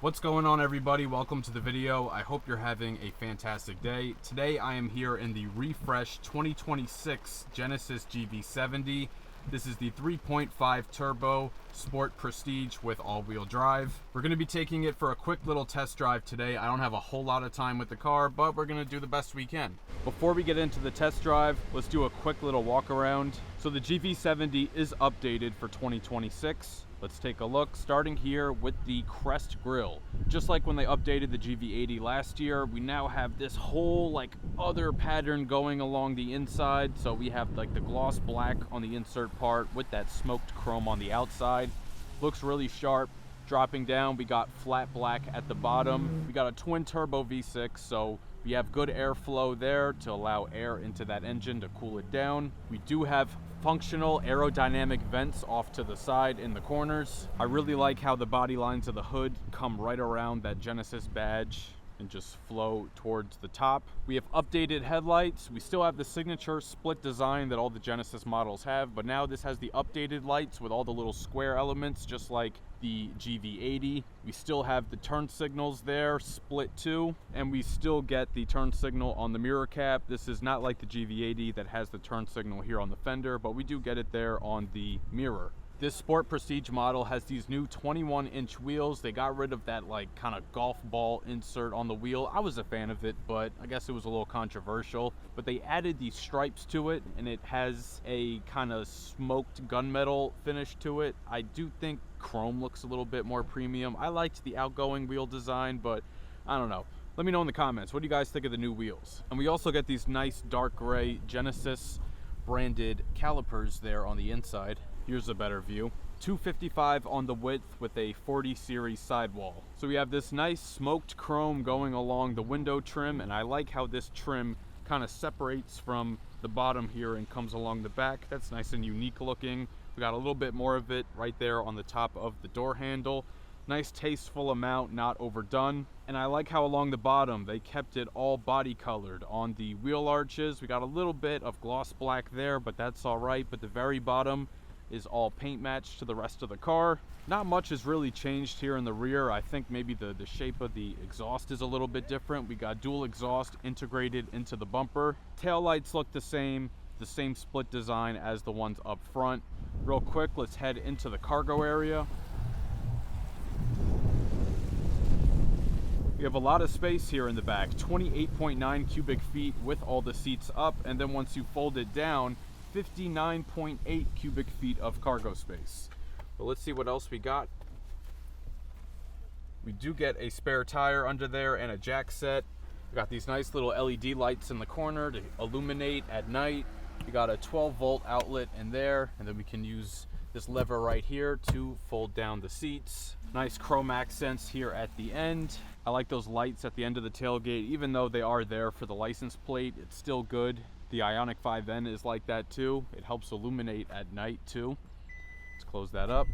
What's going on, everybody? Welcome to the video. I hope you're having a fantastic day. Today I am here in the refreshed 2026 Genesis GV70. This is the 3.5 turbo sport prestige with all-wheel drive. We're going to be taking it for a quick little test drive today. I don't have a whole lot of time with the car, but we're going to do the best we can. Before we get into the test drive, let's do a quick little walk around. So the GV70 is updated for 2026. Let's take a look, starting here with the crest grille. Just like when they updated the GV80 last year, we now have this whole other pattern going along the inside. So we have the gloss black on the insert part with that smoked chrome on the outside. Looks really sharp. Dropping down, we got flat black at the bottom. We got a twin turbo V6, so we have good airflow there to allow air into that engine to cool it down. We do have functional aerodynamic vents off to the side in the corners. I really like how the body lines of the hood come right around that Genesis badge and just flow towards the top. We have updated headlights. We still have the signature split design that all the Genesis models have, but now this has the updated lights with all the little square elements, just like the GV80. We still have the turn signals there, split too, and we still get the turn signal on the mirror cap. This is not like the GV80 that has the turn signal here on the fender, but we do get it there on the mirror. This Sport Prestige model has these new 21-inch wheels. They got rid of that kind of golf ball insert on the wheel. I was a fan of it, but I guess it was a little controversial. But they added these stripes to it, and it has a kind of smoked gunmetal finish to it. I do think chrome looks a little bit more premium. I liked the outgoing wheel design, but I don't know. Let me know in the comments. What do you guys think of the new wheels? And we also get these nice dark gray Genesis branded calipers there on the inside. Here's a better view. 255 on the width with a 40 series sidewall. So we have this nice smoked chrome going along the window trim, and I like how this trim kind of separates from the bottom here and comes along the back. That's nice and unique looking. We got a little bit more of it right there on the top of the door handle. Nice tasteful amount, not overdone. And I like how along the bottom they kept it all body colored. On the wheel arches we got a little bit of gloss black there, but that's all right. But the very bottom is all paint matched to the rest of the car. Not much has really changed here in the rear. I think maybe the shape of the exhaust is a little bit different. We got dual exhaust integrated into the bumper. Tail lights look the same split design as the ones up front. Real quick, let's head into the cargo area. We have a lot of space here in the back, 28.9 cubic feet with all the seats up, and then once you fold it down, 59.8 cubic feet of cargo space. But let's see what else we got. We do get a spare tire under there and a jack set. We got these nice little LED lights in the corner to illuminate at night. We got a 12-volt outlet in there, and then we can use this lever right here to fold down the seats. Nice chrome accents here at the end. I like those lights at the end of the tailgate. Even though they are there for the license plate, it's still good. The Ioniq 5N is like that too. It helps illuminate at night too. Let's close that up.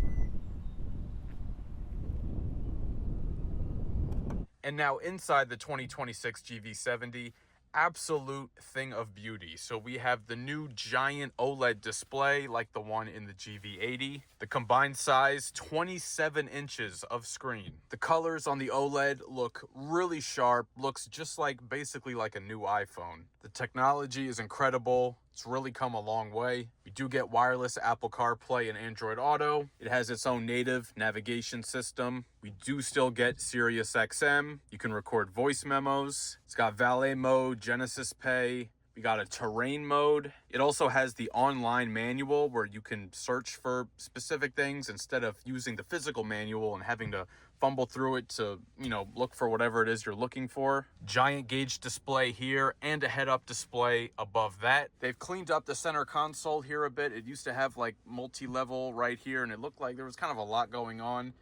And now inside the 2026 GV70, absolute thing of beauty. So we have the new giant OLED display like the one in the GV80. The combined size, 27 inches of screen. The colors on the OLED look really sharp, looks just basically like a new iPhone. The technology is incredible. It's really come a long way. We do get wireless Apple CarPlay and Android Auto. It has its own native navigation system. We do still get Sirius XM. You can record voice memos. It's got valet mode, Genesis Pay. We got a terrain mode. It also has the online manual where you can search for specific things instead of using the physical manual and having to fumble through it to, look for whatever it is you're looking for. Giant gauge display here and a head-up display above that. They've cleaned up the center console here a bit. It used to have multi-level right here, and it looked like there was kind of a lot going on.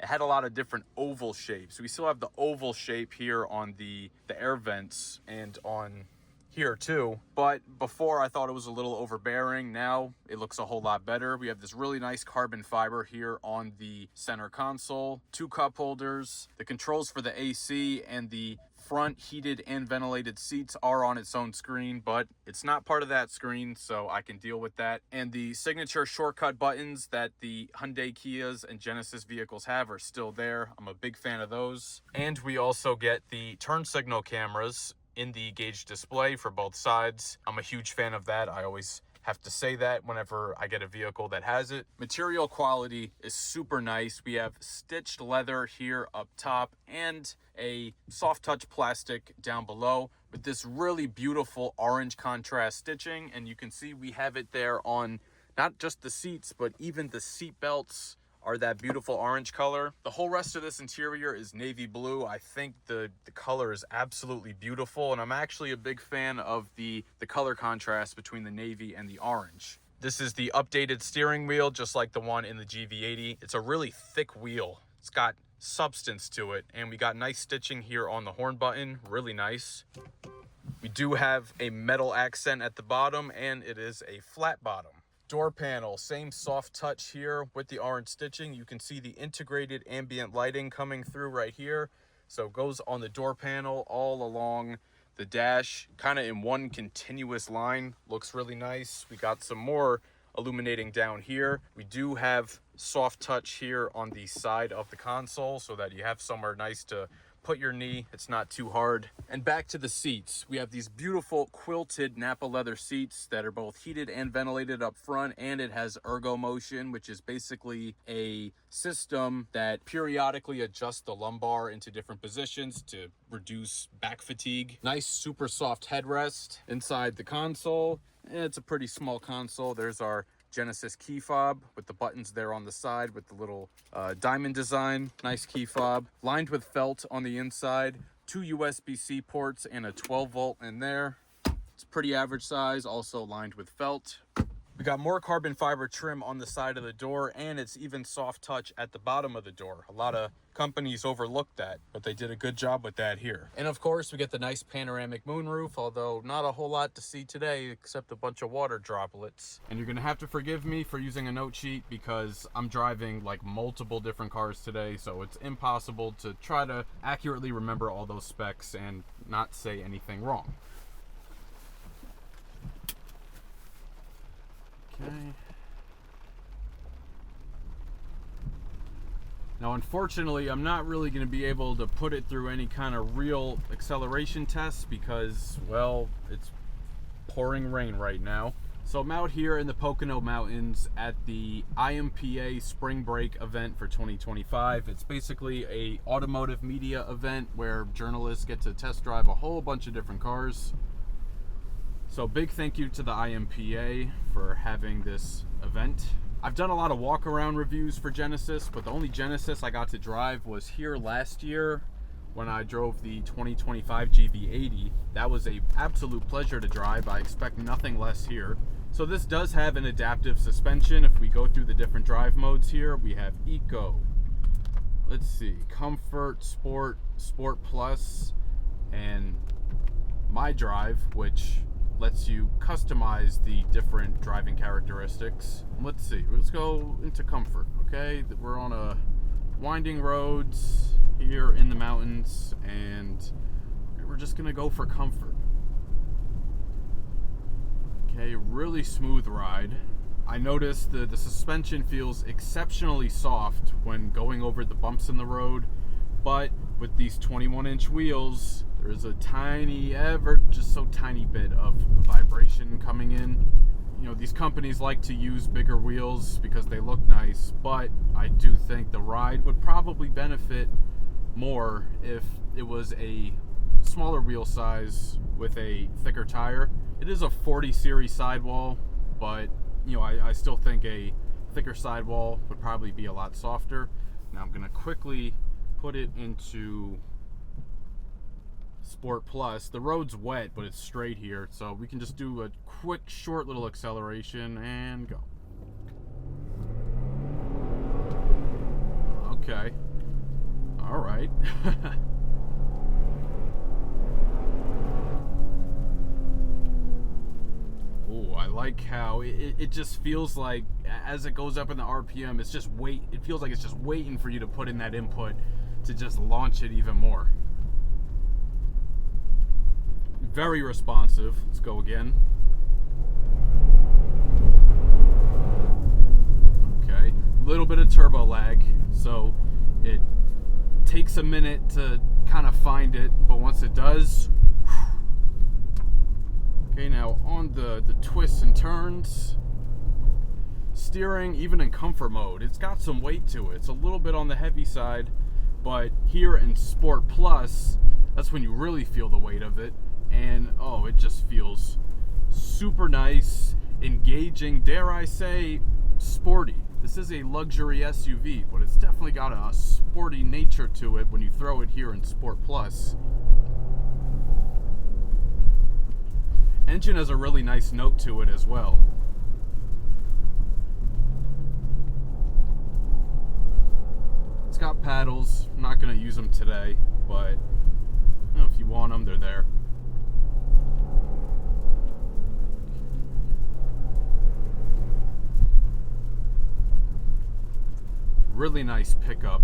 It had a lot of different oval shapes. We still have the oval shape here on the air vents and on here too, but before I thought it was a little overbearing. Now it looks a whole lot better. We have this really nice carbon fiber here on the center console, 2 cup holders, the controls for the AC and the front heated and ventilated seats are on its own screen, but it's not part of that screen, so I can deal with that. And the signature shortcut buttons that the Hyundai, Kias, and Genesis vehicles have are still there. I'm a big fan of those. And we also get the turn signal cameras in the gauge display for both sides. I'm a huge fan of that. I always have to say that whenever I get a vehicle that has it. Material quality is super nice. We have stitched leather here up top and a soft touch plastic down below with this really beautiful orange contrast stitching. And you can see we have it there on not just the seats, but even the seat belts are that beautiful orange color. The whole rest of this interior is navy blue. I think the color is absolutely beautiful, and I'm actually a big fan of the color contrast between the navy and the orange. This is the updated steering wheel, just like the one in the GV80. It's a really thick wheel. It's got substance to it, and we got nice stitching here on the horn button, really nice. We do have a metal accent at the bottom, and it is a flat bottom. Door panel, same soft touch here with the orange stitching. You can see the integrated ambient lighting coming through right here. So it goes on the door panel all along the dash, kind of in one continuous line. Looks really nice. We got some more illuminating down here. We do have soft touch here on the side of the console so that you have somewhere nice to put your knee. It's not too hard. And back to the seats. We have these beautiful quilted Napa leather seats that are both heated and ventilated up front, and it has ergo motion, which is basically a system that periodically adjusts the lumbar into different positions to reduce back fatigue. Nice super soft headrest inside the console. It's a pretty small console. There's our Genesis key fob with the buttons there on the side with the little diamond design. Nice key fob. Lined with felt on the inside. 2 USB-C ports and a 12 volt in there. It's pretty average size, also lined with felt. We got more carbon fiber trim on the side of the door, and it's even soft touch at the bottom of the door. A lot of companies overlooked that, but they did a good job with that here. And of course, we get the nice panoramic moonroof, although not a whole lot to see today except a bunch of water droplets. And you're gonna have to forgive me for using a note sheet because I'm driving like multiple different cars today, so it's impossible to try to accurately remember all those specs and not say anything wrong. Okay. Now, unfortunately, I'm not really going to be able to put it through any kind of real acceleration tests because, well, it's pouring rain right now. So I'm out here in the Pocono Mountains at the IMPA Spring Break event for 2025. It's basically a automotive media event where journalists get to test drive a whole bunch of different cars. So big thank you to the IMPA for having this event. I've done a lot of walk-around reviews for Genesis, but the only Genesis I got to drive was here last year when I drove the 2025 GV80. That was an absolute pleasure to drive. I expect nothing less here. So this does have an adaptive suspension. If we go through the different drive modes here, we have Eco, let's see, Comfort, Sport, Sport Plus, and My Drive, which lets you customize the different driving characteristics. Let's see, let's go into Comfort, okay? We're on a winding roads here in the mountains, and we're just gonna go for comfort. Okay, really smooth ride. I noticed the suspension feels exceptionally soft when going over the bumps in the road, but with these 21-inch wheels, there's a tiny, just so tiny bit of vibration coming in. You know, these companies like to use bigger wheels because they look nice, but I do think the ride would probably benefit more if it was a smaller wheel size with a thicker tire. It is a 40 series sidewall, but you know, I still think a thicker sidewall would probably be a lot softer. Now I'm gonna quickly put it into Sport Plus. The road's wet, but it's straight here, so we can just do a quick, short little acceleration and go. Okay. All right. Oh, I like how it just feels like as it goes up in the RPM, it's just it feels like it's just waiting for you to put in that input to just launch it even more. Very responsive. Let's go again. Okay, a little bit of turbo lag, so it takes a minute to kind of find it, but once it does, okay, now on the twists and turns, steering, even in comfort mode, it's got some weight to it. It's a little bit on the heavy side, but here in Sport Plus, that's when you really feel the weight of it, and oh, it just feels super nice, engaging, dare I say, sporty. This is a luxury SUV, but it's definitely got a sporty nature to it when you throw it here in Sport Plus. Engine has a really nice note to it as well. It's got paddles. I'm not going to use them today, but you know, if you want them, they're there. Really nice pickup.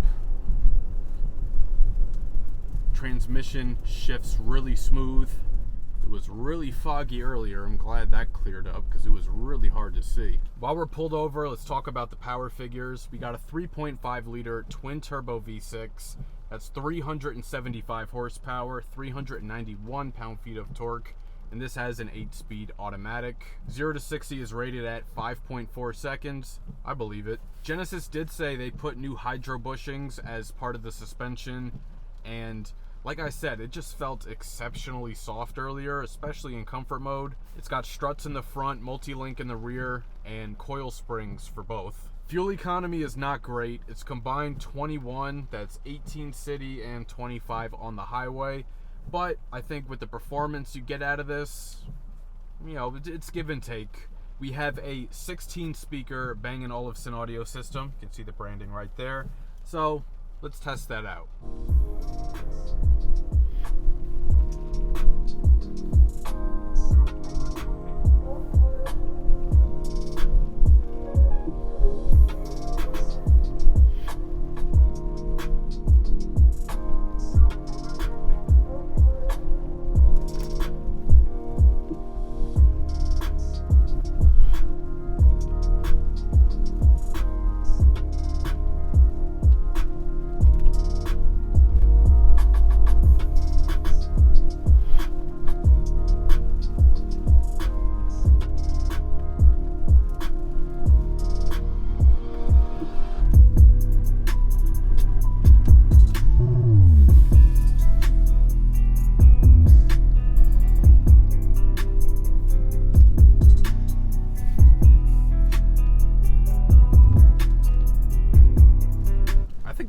Transmission shifts really smooth. It was really foggy earlier. I'm glad that cleared up because it was really hard to see. While we're pulled over, let's talk about the power figures. We got a 3.5 liter twin turbo V6. That's 375 horsepower, 391 pound-feet of torque. And this has an 8-speed automatic. 0 to 60 is rated at 5.4 seconds. I believe it. Genesis did say they put new hydro bushings as part of the suspension, and like I said, it just felt exceptionally soft earlier, especially in comfort mode. It's got struts in the front, multi-link in the rear, and coil springs for both. Fuel economy is not great. It's combined 21, that's 18 city and 25 on the highway. But I think with the performance you get out of this, you know, it's give and take. We have a 16-speaker Bang & Olufsen audio system. You can see the branding right there. So let's test that out.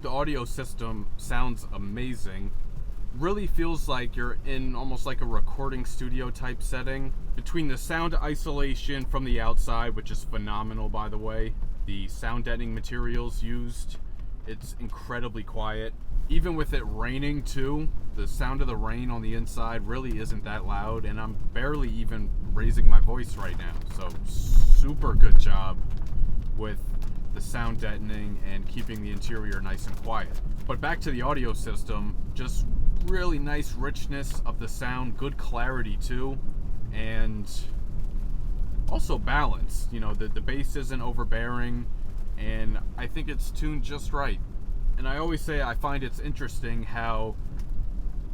Audio system sounds amazing. Really feels like you're in almost like a recording studio type setting. Between the sound isolation from the outside, which is phenomenal by the way, the sound deadening materials used, it's incredibly quiet. Even with it raining too, the sound of the rain on the inside really isn't that loud, and I'm barely even raising my voice right now. So super good job with the sound deadening and keeping the interior nice and quiet. But back to the audio system, just really nice richness of the sound, good clarity too, and also balanced. You know, the bass isn't overbearing, and I think it's tuned just right. And I always say I find it's interesting how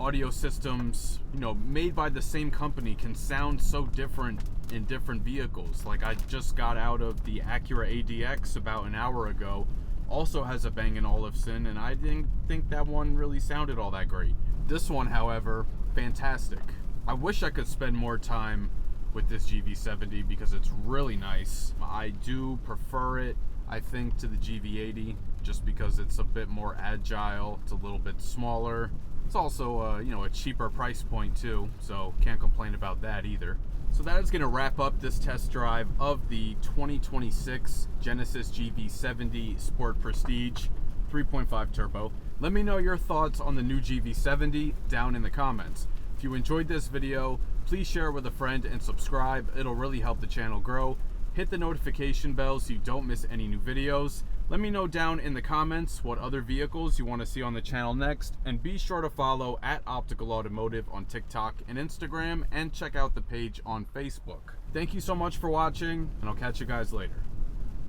audio systems, you know, made by the same company can sound so different in different vehicles. Like I just got out of the Acura RDX about an hour ago, also has a Bang & Olufsen, and I didn't think that one really sounded all that great. This one, however, fantastic. I wish I could spend more time with this GV70 because it's really nice. I do prefer it, I think, to the GV80 just because it's a bit more agile, it's a little bit smaller. It's also you know, a cheaper price point too, so can't complain about that either. So that is going to wrap up this test drive of the 2026 Genesis GV70 Sport Prestige 3.5 Turbo. Let me know your thoughts on the new GV70 down in the comments. If you enjoyed this video, please share it with a friend and subscribe. It'll really help the channel grow. hit the notification bell so you don't miss any new videos. Let me know down in the comments what other vehicles you want to see on the channel next, and be sure to follow at Optical Automotive on TikTok and Instagram, and check out the page on Facebook. Thank you so much for watching, and I'll catch you guys later.